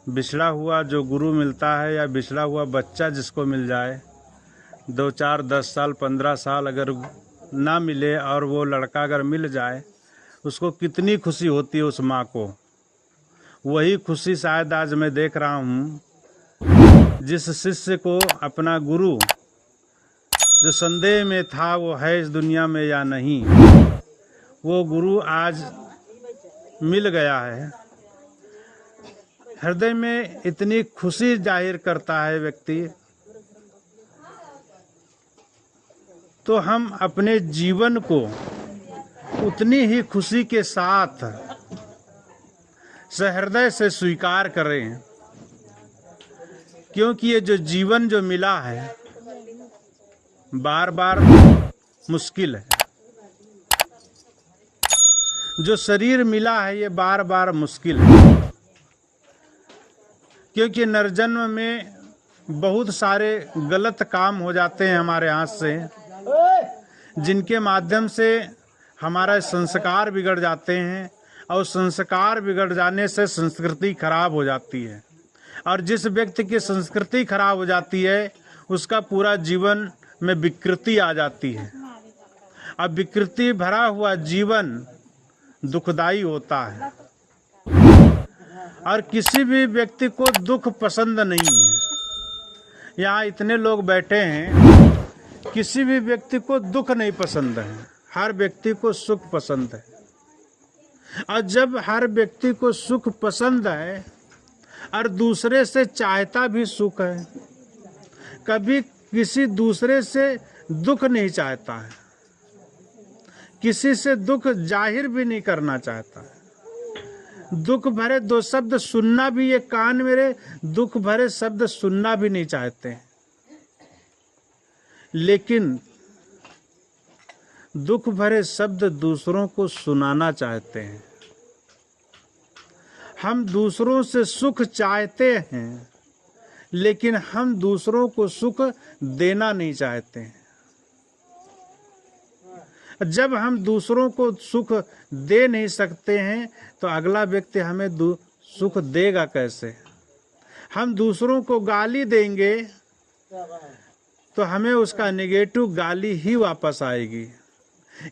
बिछड़ा हुआ जो गुरु मिलता है या बिछड़ा हुआ बच्चा जिसको मिल जाए, 2, 4, 10 साल 15 साल अगर ना मिले और वो लड़का अगर मिल जाए, उसको कितनी खुशी होती है उस माँ को। वही खुशी शायद आज मैं देख रहा हूँ, जिस शिष्य को अपना गुरु जो संदेह में था वो है इस दुनिया में या नहीं, वो गुरु आज मिल गया है। हृदय में इतनी खुशी जाहिर करता है व्यक्ति, तो हम अपने जीवन को उतनी ही खुशी के साथ सहृदय से स्वीकार करें, क्योंकि ये जो जीवन जो मिला है बार बार मुश्किल है। जो शरीर मिला है ये बार बार मुश्किल है, क्योंकि नरजन्म में बहुत सारे गलत काम हो जाते हैं हमारे हाथ से, जिनके माध्यम से हमारा संस्कार बिगड़ जाते हैं, और संस्कार बिगड़ जाने से संस्कृति खराब हो जाती है। और जिस व्यक्ति की संस्कृति खराब हो जाती है उसका पूरा जीवन में विकृति आ जाती है। अब विकृति भरा हुआ जीवन दुखदाई होता है, और किसी भी व्यक्ति को दुख पसंद नहीं है। यहाँ इतने लोग बैठे हैं, किसी भी व्यक्ति को दुख नहीं पसंद है, हर व्यक्ति को सुख पसंद है। और जब हर व्यक्ति को सुख पसंद है और दूसरे से चाहता भी सुख है, कभी किसी दूसरे से दुख नहीं चाहता है, किसी से दुख जाहिर भी नहीं करना चाहता है। दुख भरे 2 शब्द सुनना भी, ये कान मेरे दुख भरे शब्द सुनना भी नहीं चाहते हैं, लेकिन दुख भरे शब्द दूसरों को सुनाना चाहते हैं। हम दूसरों से सुख चाहते हैं, लेकिन हम दूसरों को सुख देना नहीं चाहते हैं। जब हम दूसरों को सुख दे नहीं सकते हैं तो अगला व्यक्ति हमें सुख देगा कैसे? हम दूसरों को गाली देंगे तो हमें उसका नेगेटिव गाली ही वापस आएगी।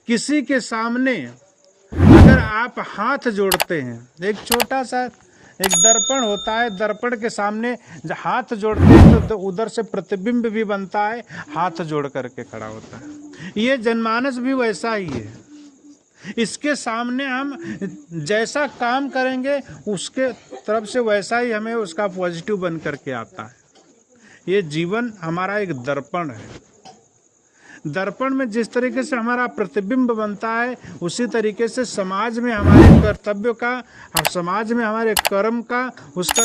किसी के सामने अगर आप हाथ जोड़ते हैं, एक छोटा सा एक दर्पण होता है, दर्पण के सामने हाथ जोड़ते हैं तो उधर से प्रतिबिंब भी बनता है, हाथ जोड़ करके खड़ा होता है। ये जनमानस भी वैसा ही है। इसके सामने हम जैसा काम करेंगे उसके तरफ से वैसा ही हमें उसका पॉजिटिव बन करके आता है। ये जीवन हमारा एक दर्पण है। दर्पण में जिस तरीके से हमारा प्रतिबिंब बनता है, उसी तरीके से समाज में हमारे कर्तव्यों का और समाज में हमारे कर्म का उसका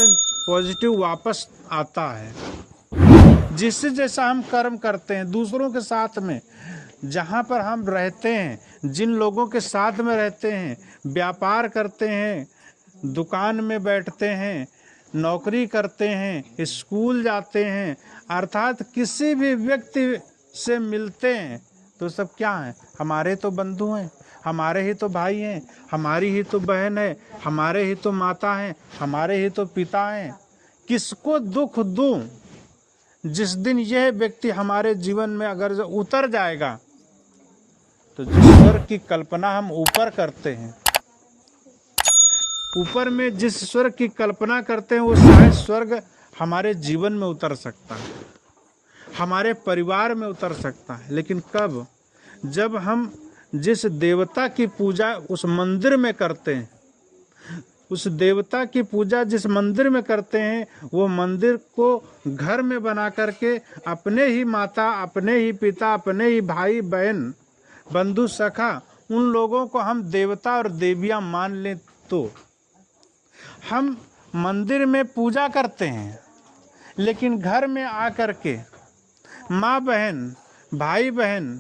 पॉजिटिव वापस आता है। जिससे जैसा हम कर्म करते हैं दूसरों के साथ में, जहाँ पर हम रहते हैं, जिन लोगों के साथ में रहते हैं, व्यापार करते हैं, दुकान में बैठते हैं, नौकरी करते हैं, स्कूल जाते हैं, अर्थात किसी भी व्यक्ति से मिलते हैं तो सब क्या हैं? हमारे तो बंधु हैं, हमारे ही तो भाई हैं, हमारी ही तो बहन है, हमारे ही तो माता हैं, हमारे ही तो पिता हैं। किसको दुख दूं? जिस दिन यह व्यक्ति हमारे जीवन में अगर उतर जाएगा तो जिस स्वर्ग की कल्पना हम ऊपर करते हैं, ऊपर में जिस स्वर्ग की कल्पना करते हैं वो शायद स्वर्ग हमारे जीवन में उतर सकता है, हमारे परिवार में उतर सकता है। लेकिन कब? जब हम जिस देवता की पूजा उस मंदिर में करते हैं, उस देवता की पूजा जिस मंदिर में करते हैं, वो मंदिर को घर में बना करके अपने ही माता, अपने ही पिता, अपने ही भाई बहन, बंधु सखा, उन लोगों को हम देवता और देवियां मान लें तो हम मंदिर में पूजा करते हैं, लेकिन घर में आकर के माँ बहन, भाई बहन,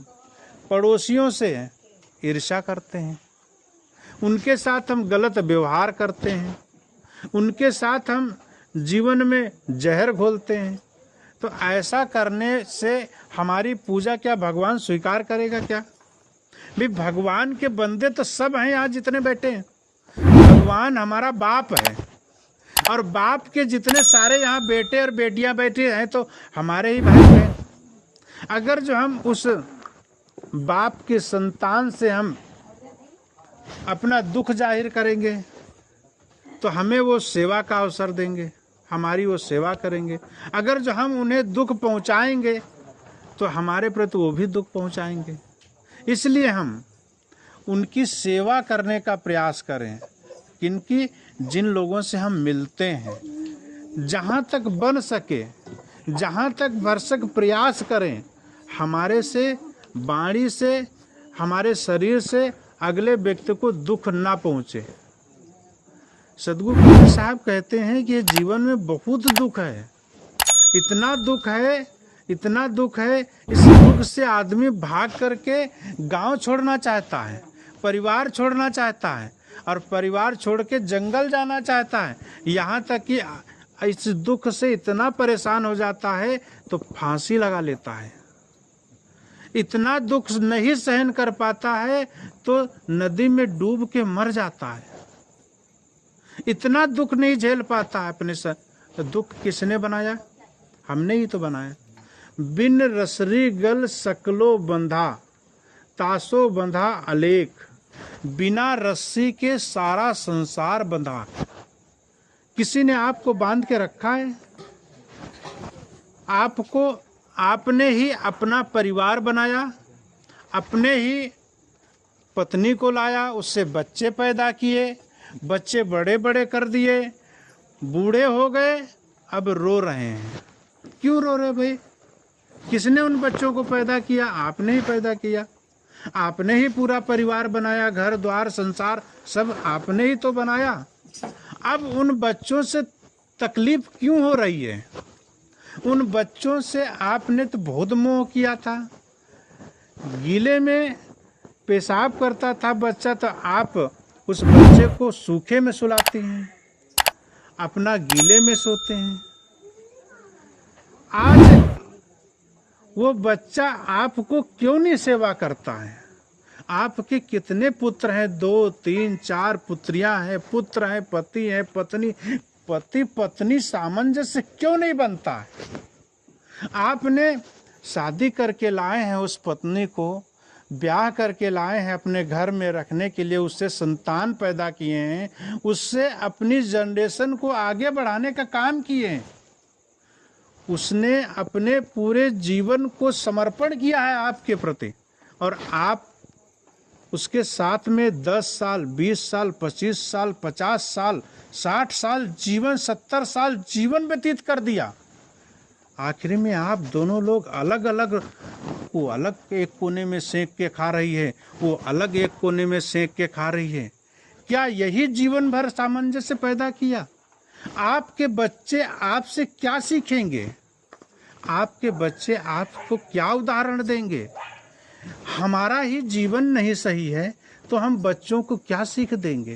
पड़ोसियों से ईर्ष्या करते हैं, उनके साथ हम गलत व्यवहार करते हैं, उनके साथ हम जीवन में जहर घोलते हैं। तो ऐसा करने से हमारी पूजा क्या भगवान स्वीकार करेगा क्या? भी भगवान के बंदे तो सब हैं यहाँ जितने बैठे हैं। भगवान हमारा बाप है, और बाप के जितने सारे यहाँ बेटे और बेटियां बैठे हैं तो हमारे ही भाई बहन। अगर जो हम उस बाप के संतान से हम अपना दुख जाहिर करेंगे तो हमें वो सेवा का अवसर देंगे, हमारी वो सेवा करेंगे। अगर जो हम उन्हें दुख पहुंचाएंगे तो हमारे प्रति वो भी दुख पहुंचाएंगे। इसलिए हम उनकी सेवा करने का प्रयास करें, किनकी, जिन लोगों से हम मिलते हैं। जहाँ तक बन सके, जहाँ तक भरसक प्रयास करें, हमारे से, वाणी से, हमारे शरीर से अगले व्यक्ति को दुख ना पहुँचे। सदगुरु कबीर साहब कहते हैं कि जीवन में बहुत दुख है, इतना दुख है, इतना दुख है, इस दुख से आदमी भाग करके गांव छोड़ना चाहता है, परिवार छोड़ना चाहता है और परिवार छोड़ के जंगल जाना चाहता है। यहाँ तक कि इस दुख से इतना परेशान हो जाता है तो फांसी लगा लेता है। इतना दुख नहीं सहन कर पाता है तो नदी में डूब के मर जाता है। इतना दुख नहीं झेल पाता है अपने से। तो दुख किसने बनाया? हमने ही तो बनाया। बिन रसरी गल सकलो बंधा, तासो बंधा अलेख, बिना रस्सी के सारा संसार बंधा। किसी ने आपको बांध के रखा है? आपको आपने ही अपना परिवार बनाया, अपने ही पत्नी को लाया, उससे बच्चे पैदा किए, बच्चे बड़े बड़े कर दिए, बूढ़े हो गए, अब रो रहे हैं। क्यों रो रहे भाई? किसने उन बच्चों को पैदा किया? आपने ही पैदा किया। आपने ही पूरा परिवार बनाया, घर द्वार संसार सब आपने ही तो बनाया। अब उन बच्चों से तकलीफ क्यों हो रही है? उन बच्चों से आपने तो बहुत मोह किया था। गीले में पेशाब करता था बच्चा तो आप उस बच्चे को सूखे में सुलाती हैं, अपना गीले में सोते हैं। आज वो बच्चा आपको क्यों नहीं सेवा करता है? आपके कितने पुत्र हैं? 2, 3, 4 पुत्रियां हैं, पुत्र हैं, पति हैं, पत्नी। पति पत्नी सामंजस्य क्यों नहीं बनता है? आपने शादी करके लाए हैं उस पत्नी को, ब्याह करके लाए हैं अपने घर में रखने के लिए, उससे संतान पैदा किए हैं, उससे अपनी जनरेशन को आगे बढ़ाने का काम किए हैं। उसने अपने पूरे जीवन को समर्पण किया है आपके प्रति और आप उसके साथ में 10 साल, 20 साल, 25 साल, 50 साल, 60 साल जीवन, 70 साल जीवन व्यतीत कर दिया। आखिर में आप दोनों लोग अलग अलग, वो अलग एक कोने में सेंक के खा रही है, वो अलग एक कोने में सेंक के खा रही है। क्या यही जीवन भर सामंजस्य पैदा किया? आपके बच्चे आपसे क्या सीखेंगे? आपके बच्चे आपको क्या उदाहरण देंगे? हमारा ही जीवन नहीं सही है तो हम बच्चों को क्या सीख देंगे?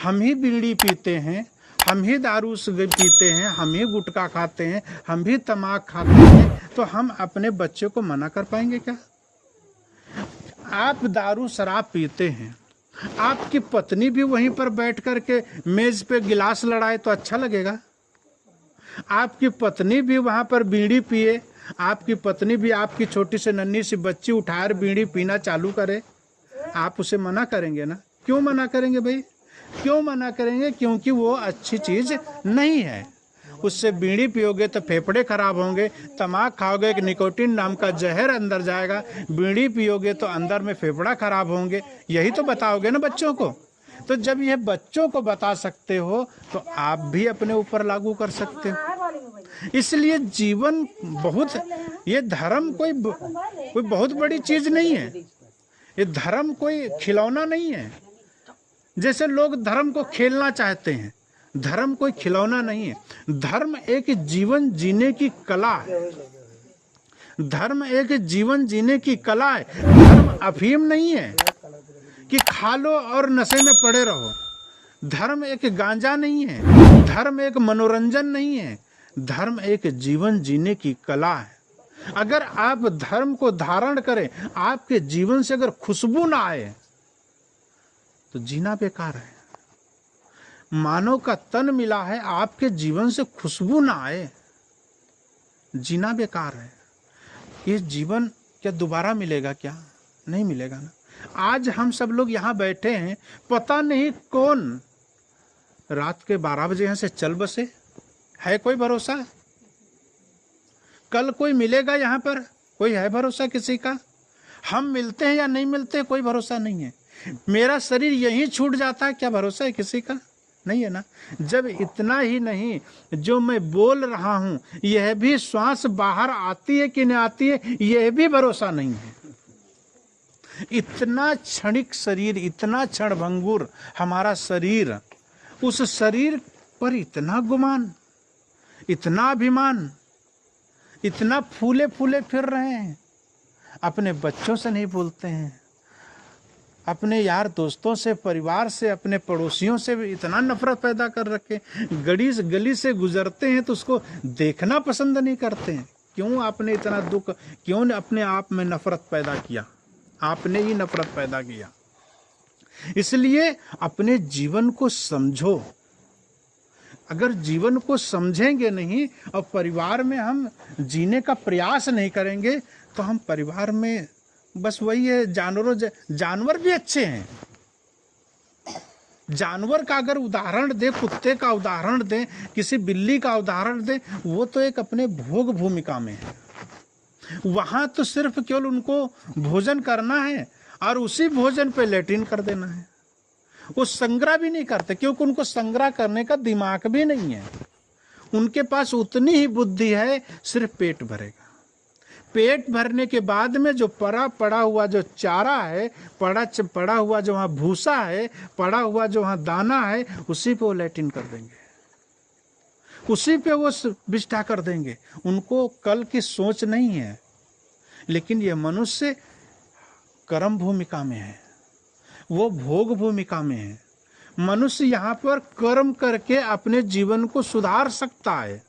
हम ही बीड़ी पीते हैं, हम ही दारू पीते हैं, हम ही गुटखा खाते हैं, हम भी तमाक खाते हैं, तो हम अपने बच्चे को मना कर पाएंगे क्या? आप दारू शराब पीते हैं, आपकी पत्नी भी वहीं पर बैठ कर के मेज पे गिलास लड़ाए तो अच्छा लगेगा? आपकी पत्नी भी वहाँ पर बीड़ी पिए, आपकी पत्नी भी आपकी छोटी से नन्ही सी बच्ची उठाकर बीड़ी पीना चालू करे, आप उसे मना करेंगे ना? क्यों मना करेंगे भाई? क्यों मना करेंगे? क्योंकि वो अच्छी चीज़ नहीं है। उससे बीड़ी पियोगे तो फेफड़े खराब होंगे, तमाक खाओगे एक निकोटीन नाम का जहर अंदर जाएगा, बीड़ी पियोगे तो अंदर में फेफड़ा खराब होंगे। यही तो बताओगे ना बच्चों को। तो जब ये बच्चों को बता सकते हो तो आप भी अपने ऊपर लागू कर सकते हो। इसलिए जीवन बहुत, ये धर्म कोई बहुत बड़ी चीज नहीं है। ये धर्म कोई खिलौना नहीं है। जैसे लोग धर्म को खेलना चाहते हैं, धर्म कोई खिलौना नहीं है। धर्म एक जीवन जीने की कला है। धर्म एक जीवन जीने की कला है। धर्म अफीम नहीं है कि खा लो और नशे में पड़े रहो। धर्म एक गांजा नहीं है। धर्म एक मनोरंजन नहीं है। धर्म एक जीवन जीने की कला है। अगर आप धर्म को धारण करें, आपके जीवन से अगर खुशबू ना आए तो जीना बेकार है। मानव का तन मिला है, आपके जीवन से खुशबू ना आए, जीना बेकार है। ये जीवन क्या दोबारा मिलेगा? क्या नहीं मिलेगा ना। आज हम सब लोग यहाँ बैठे हैं, पता नहीं कौन रात के 12 बजे यहाँ से चल बसे, है कोई भरोसा? कल कोई मिलेगा यहाँ पर? कोई है भरोसा किसी का? हम मिलते हैं या नहीं मिलते, कोई भरोसा नहीं है। मेरा शरीर यहीं छूट जाता है, क्या भरोसा है किसी का? नहीं है ना। जब इतना ही नहीं, जो मैं बोल रहा हूं यह भी श्वास बाहर आती है कि नहीं आती है, यह भी भरोसा नहीं है। इतना क्षणिक शरीर, इतना क्षणभंगुर हमारा शरीर, उस शरीर पर इतना गुमान, इतना अभिमान, इतना फूले फूले फिर रहे हैं। अपने बच्चों से नहीं बोलते हैं, अपने यार दोस्तों से, परिवार से, अपने पड़ोसियों से भी इतना नफरत पैदा कर रखे। गली से गुजरते हैं तो उसको देखना पसंद नहीं करते हैं। क्यों आपने इतना दुख, क्यों अपने आप में नफरत पैदा किया? आपने ही नफरत पैदा किया। इसलिए अपने जीवन को समझो। अगर जीवन को समझेंगे नहीं और परिवार में हम जीने का प्रयास नहीं करेंगे तो हम परिवार में बस वही है, जानवर भी अच्छे हैं। जानवर का अगर उदाहरण दे, कुत्ते का उदाहरण दे, किसी बिल्ली का उदाहरण दे, वो तो एक अपने भोग भूमिका में है। वहां तो सिर्फ केवल उनको भोजन करना है और उसी भोजन पे लैट्रिन कर देना है। वो संग्रह भी नहीं करते, क्योंकि उनको संग्रह करने का दिमाग भी नहीं है। उनके पास उतनी ही बुद्धि है, सिर्फ पेट भरेगा। पेट भरने के बाद में जो पड़ा हुआ जो चारा है, पड़ा हुआ जो वहाँ भूसा है, पड़ा हुआ जो वहाँ दाना है, उसी पे वो लैट्रिन कर देंगे, उसी पे वो विष्ठा कर देंगे। उनको कल की सोच नहीं है। लेकिन ये मनुष्य कर्म भूमिका में है, वो भोग भूमिका में है। मनुष्य यहाँ पर कर्म करके अपने जीवन को सुधार सकता है,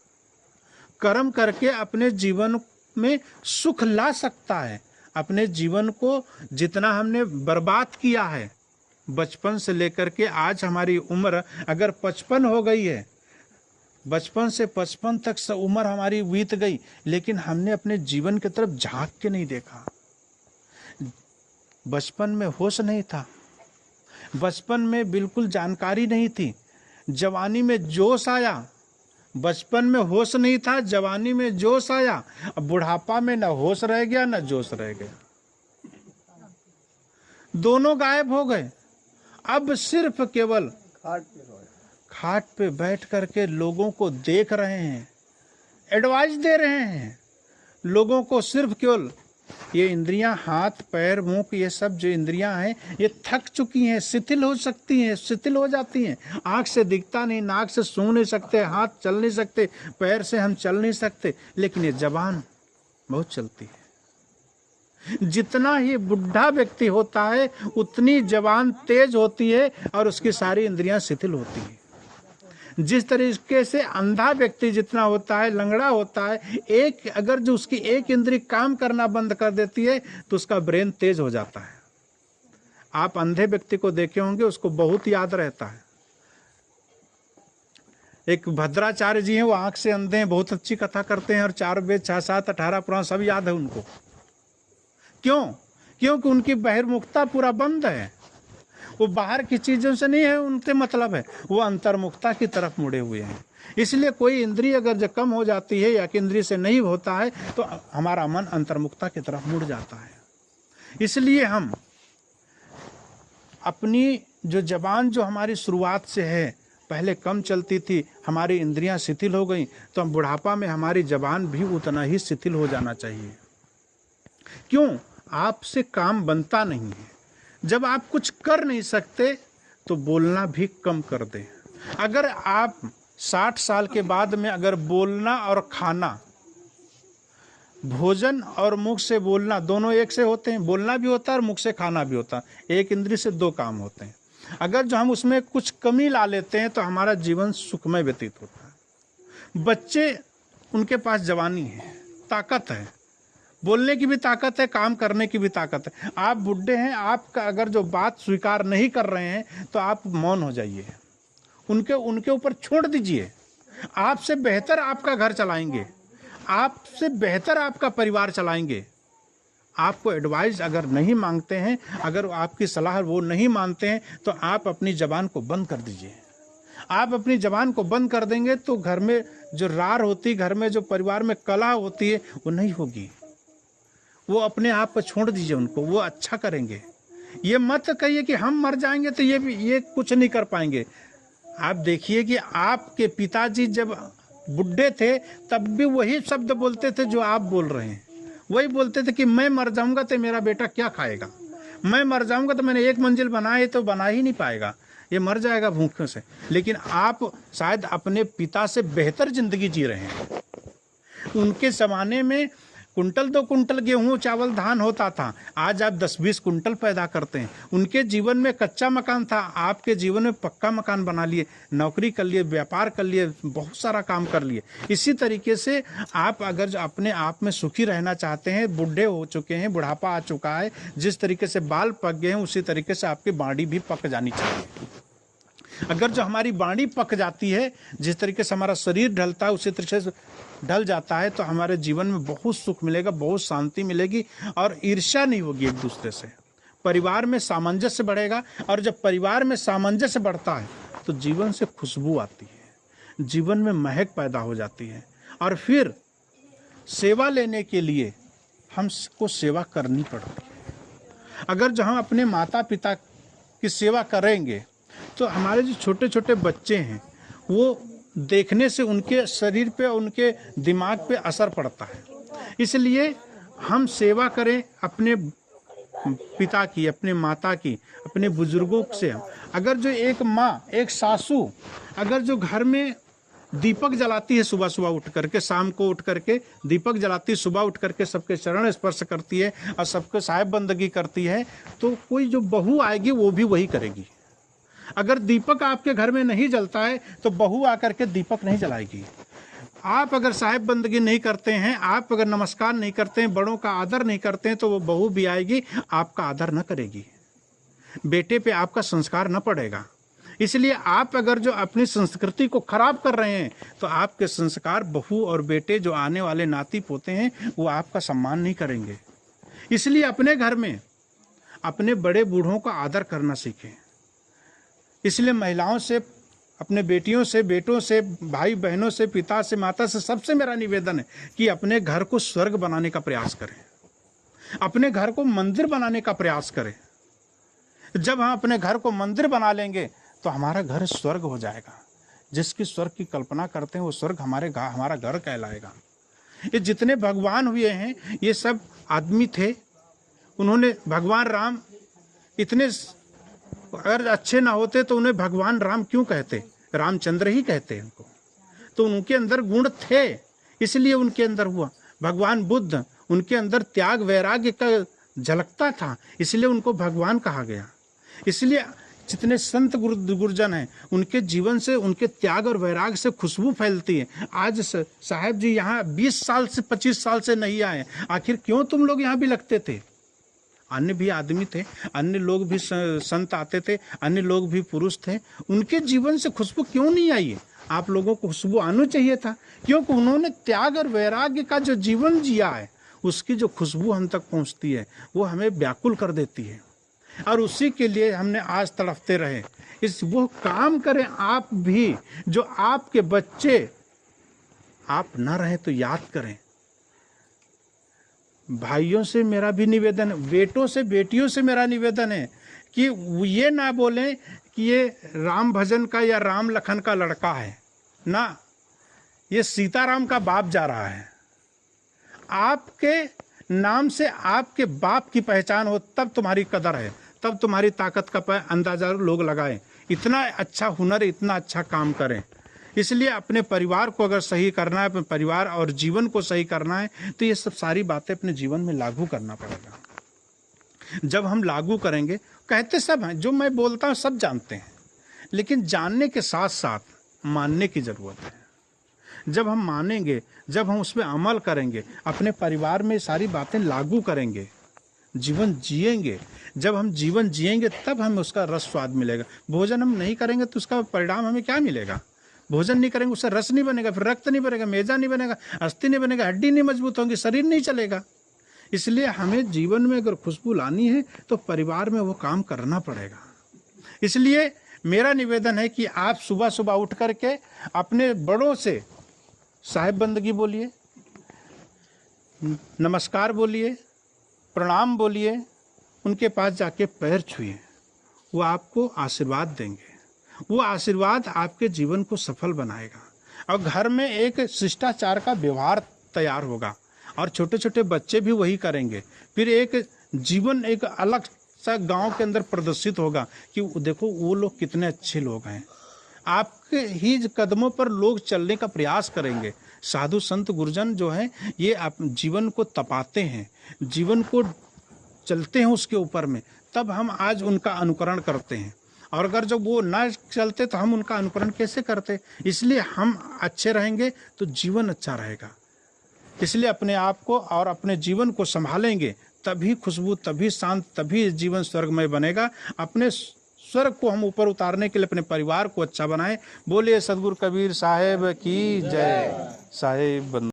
कर्म करके अपने जीवन में सुख ला सकता है। अपने जीवन को जितना हमने बर्बाद किया है, बचपन से लेकर के आज हमारी उम्र अगर 55 हो गई है, बचपन से 55 तक उम्र हमारी बीत गई, लेकिन हमने अपने जीवन की तरफ झांक के नहीं देखा। बचपन में होश नहीं था, बचपन में बिल्कुल जानकारी नहीं थी, जवानी में जोश आया। बचपन में होश नहीं था, जवानी में जोश आया। अब बुढ़ापा में न होश रह गया न जोश रह गया, दोनों गायब हो गए। अब सिर्फ केवल खाट पे बैठ करके लोगों को देख रहे हैं, एडवाइस दे रहे हैं लोगों को। सिर्फ केवल ये इंद्रियां, हाथ पैर मुंह, ये सब जो इंद्रियां हैं ये थक चुकी हैं, शिथिल हो सकती हैं, शिथिल हो जाती हैं। आंख से दिखता नहीं, नाक से सूंघ नहीं सकते, हाथ चल नहीं सकते, पैर से हम चल नहीं सकते, लेकिन ये जबान बहुत चलती है। जितना ही बुढ़ा व्यक्ति होता है उतनी जबान तेज होती है और उसकी सारी इंद्रियां शिथिल होती है। जिस तरीके से अंधा व्यक्ति जितना होता है, लंगड़ा होता है, एक अगर जो उसकी एक इंद्रिय काम करना बंद कर देती है तो उसका ब्रेन तेज हो जाता है। आप अंधे व्यक्ति को देखे होंगे, उसको बहुत याद रहता है। एक भद्राचार्य जी हैं, वो आंख से अंधे हैं, बहुत अच्छी कथा करते हैं और 4 वेद 6 7 18 पुराण सब याद है उनको। क्यों? क्योंकि उनकी बहिर्मुखता पूरा बंद है। वो बाहर की चीजों से नहीं है उनसे मतलब है, वो अंतर्मुखता की तरफ मुड़े हुए हैं। इसलिए कोई इंद्रिय अगर जब कम हो जाती है या कि इंद्रिय से नहीं होता है तो हमारा मन अंतर्मुखता की तरफ मुड़ जाता है। इसलिए हम अपनी जो जबान जो हमारी शुरुआत से है, पहले कम चलती थी, हमारी इंद्रियां शिथिल हो गई, तो हम बुढ़ापा में हमारी जबान भी उतना ही शिथिल हो जाना चाहिए। क्यों? आपसे काम बनता नहीं है। जब आप कुछ कर नहीं सकते तो बोलना भी कम कर दें। अगर आप 60 साल के बाद में अगर बोलना और खाना, भोजन और मुख से बोलना दोनों एक से होते हैं, बोलना भी होता है और मुख से खाना भी होता है, एक इंद्रिय से 2 काम होते हैं। अगर जो हम उसमें कुछ कमी ला लेते हैं तो हमारा जीवन सुखमय व्यतीत होता है। बच्चे, उनके पास जवानी है, ताकत है, बोलने की भी ताकत है, काम करने की भी ताकत है। आप बुढ़े हैं, आपका अगर जो बात स्वीकार नहीं कर रहे हैं तो आप मौन हो जाइए, उनके उनके ऊपर छोड़ दीजिए। आपसे बेहतर आपका घर चलाएंगे, आपसे बेहतर आपका परिवार चलाएंगे। आपको एडवाइस अगर नहीं मांगते हैं, अगर आपकी सलाह वो नहीं मानते हैं, तो आप अपनी ज़बान को बंद कर दीजिए। आप अपनी ज़बान को बंद कर देंगे तो घर में जो रार होती, घर में जो परिवार में कलह होती है, वो नहीं होगी। वो अपने आप पर छोड़ दीजिए उनको, वो अच्छा करेंगे। ये मत कहिए कि हम मर जाएंगे तो ये कुछ नहीं कर पाएंगे। आप देखिए कि आपके पिताजी जब बुढ़े थे तब भी वही शब्द बोलते थे जो आप बोल रहे हैं। वही बोलते थे कि मैं मर जाऊंगा तो मेरा बेटा क्या खाएगा, मैं मर जाऊंगा तो मैंने एक मंजिल बनाए तो बना ही नहीं पाएगा, ये मर जाएगा भूखों से। लेकिन आप शायद अपने पिता से बेहतर जिंदगी जी रहे हैं। उनके ज़माने में कुंटल 2 कुंटल गेहूं चावल धान होता था, आज आप 10-20 कुंटल पैदा करते हैं। उनके जीवन में कच्चा मकान था, आपके जीवन में पक्का मकान बना लिए, नौकरी कर लिए, व्यापार कर लिए, बहुत सारा काम कर लिए। इसी तरीके से आप अगर अपने आप में सुखी रहना चाहते हैं, बूढ़े हो चुके हैं, बुढ़ापा आ चुका है, जिस तरीके से बाल पक गए हैं उसी तरीके से आपकी बाड़ी भी पक जानी चाहिए। अगर जो हमारी बाड़ी पक जाती है, जिस तरीके से हमारा शरीर ढलता है उसी तरीके से ढल जाता है, तो हमारे जीवन में बहुत सुख मिलेगा, बहुत शांति मिलेगी और ईर्ष्या नहीं होगी एक दूसरे से। परिवार में सामंजस्य बढ़ेगा, और जब परिवार में सामंजस्य बढ़ता है तो जीवन से खुशबू आती है, जीवन में महक पैदा हो जाती है, और फिर सेवा लेने के लिए हमको सेवा करनी पड़ती है। अगर जो हम अपने माता पिता की सेवा करेंगे तो हमारे जो छोटे छोटे बच्चे हैं वो देखने से उनके शरीर पे, उनके दिमाग पे असर पड़ता है। इसलिए हम सेवा करें अपने पिता की, अपने माता की, अपने बुजुर्गों से। अगर जो एक माँ, एक सासू अगर जो घर में दीपक जलाती है, सुबह सुबह उठ करके, शाम को उठ करके दीपक जलाती है, सुबह उठ करके सबके चरण स्पर्श करती है और सबके साहिब बंदगी करती है, तो कोई जो बहू आएगी वो भी वही करेगी। अगर दीपक आपके घर में नहीं जलता है तो बहू आकर के दीपक नहीं जलाएगी। आप अगर साहिब बंदगी नहीं करते हैं, आप अगर नमस्कार नहीं करते हैं, बड़ों का आदर नहीं करते हैं, तो वो बहू भी आएगी, आपका आदर न करेगी, बेटे पे आपका संस्कार न पड़ेगा। इसलिए आप अगर जो अपनी संस्कृति को खराब कर रहे हैं तो आपके संस्कार बहू और बेटे जो आने वाले नाती पोते हैं वो आपका सम्मान नहीं करेंगे। इसलिए अपने घर में अपने बड़े बूढ़ों का आदर करना सीखें। इसलिए महिलाओं से, अपने बेटियों से, बेटों से, भाई बहनों से, पिता से, माता से, सबसे मेरा निवेदन है कि अपने घर को स्वर्ग बनाने का प्रयास करें, अपने घर को मंदिर बनाने का प्रयास करें। जब हम अपने घर को मंदिर बना लेंगे तो हमारा घर स्वर्ग हो जाएगा। जिसकी स्वर्ग की कल्पना करते हैं वो स्वर्ग हमारा घर कहलाएगा। ये जितने भगवान हुए हैं ये सब आदमी थे। उन्होंने, भगवान राम इतने अगर अच्छे ना होते तो उन्हें भगवान राम क्यों कहते, रामचंद्र ही कहते उनको। तो उनके अंदर गुण थे इसलिए उनके अंदर हुआ। भगवान बुद्ध, उनके अंदर त्याग वैराग्य का झलकता था इसलिए उनको भगवान कहा गया। इसलिए जितने संत गुरुजन हैं उनके जीवन से, उनके त्याग और वैराग्य से खुशबू फैलती है। आज साहब जी यहाँ 20 साल से 25 साल से नहीं आए, आखिर क्यों तुम लोग यहाँ भी लगते थे? अन्य भी आदमी थे, अन्य लोग भी संत आते थे, अन्य लोग भी पुरुष थे, उनके जीवन से खुशबू क्यों नहीं आई है? आप लोगों को खुशबू आना चाहिए था, क्योंकि उन्होंने त्याग और वैराग्य का जो जीवन जिया है उसकी जो खुशबू हम तक पहुंचती है वो हमें व्याकुल कर देती है, और उसी के लिए हमने आज तड़पते रहे। वो काम करें आप भी जो आपके बच्चे आप ना रहे तो याद करें। भाइयों से मेरा भी निवेदन है, बेटों से, बेटियों से मेरा निवेदन है कि ये ना बोलें कि ये राम भजन का या राम लखन का लड़का है ना, ये सीताराम का बाप जा रहा है। आपके नाम से आपके बाप की पहचान हो तब तुम्हारी कदर है, तब तुम्हारी ताकत का अंदाजा लोग लगाएं। इतना अच्छा हुनर, इतना अच्छा काम करें। इसलिए अपने परिवार को अगर सही करना है, अपने परिवार और जीवन को सही करना है तो ये सब सारी बातें अपने जीवन में लागू करना पड़ेगा। जब हम लागू करेंगे, कहते सब हैं, जो मैं बोलता हूँ सब जानते हैं, लेकिन जानने के साथ साथ मानने की ज़रूरत है। जब हम मानेंगे, जब हम उस पर अमल करेंगे, अपने परिवार में सारी बातें लागू करेंगे, जीवन जिएंगे। जब हम जीवन जिएंगे तब हमें उसका रस स्वाद मिलेगा। भोजन हम नहीं करेंगे तो उसका परिणाम हमें क्या मिलेगा? भोजन नहीं करेंगे उससे रस नहीं बनेगा, फिर रक्त नहीं बनेगा, मेजा नहीं बनेगा, अस्थि नहीं बनेगा, हड्डी नहीं मजबूत होंगी, शरीर नहीं चलेगा। इसलिए हमें जीवन में अगर खुशबू लानी है तो परिवार में वो काम करना पड़ेगा। इसलिए मेरा निवेदन है कि आप सुबह सुबह उठ करके अपने बड़ों से साहिब बंदगी बोलिए, नमस्कार बोलिए, प्रणाम बोलिए, उनके पास जाके पैर छुइए, वो आपको आशीर्वाद देंगे। वो आशीर्वाद आपके जीवन को सफल बनाएगा और घर में एक शिष्टाचार का व्यवहार तैयार होगा और छोटे छोटे बच्चे भी वही करेंगे। फिर एक जीवन एक अलग सा गांव के अंदर प्रदर्शित होगा कि देखो वो लोग कितने अच्छे लोग हैं। आपके ही कदमों पर लोग चलने का प्रयास करेंगे। साधु संत गुरुजन जो हैं ये आप जीवन को तपाते हैं, जीवन को चलते हैं उसके ऊपर में, तब हम आज उनका अनुकरण करते हैं। और अगर जब वो ना चलते तो हम उनका अनुकरण कैसे करते? इसलिए हम अच्छे रहेंगे तो जीवन अच्छा रहेगा। इसलिए अपने आप को और अपने जीवन को संभालेंगे तभी खुशबू, तभी शांत, तभी जीवन स्वर्गमय बनेगा। अपने स्वर्ग को हम ऊपर उतारने के लिए अपने परिवार को अच्छा बनाएं। बोलिए सदगुरु कबीर साहेब की जय। साहेब बंद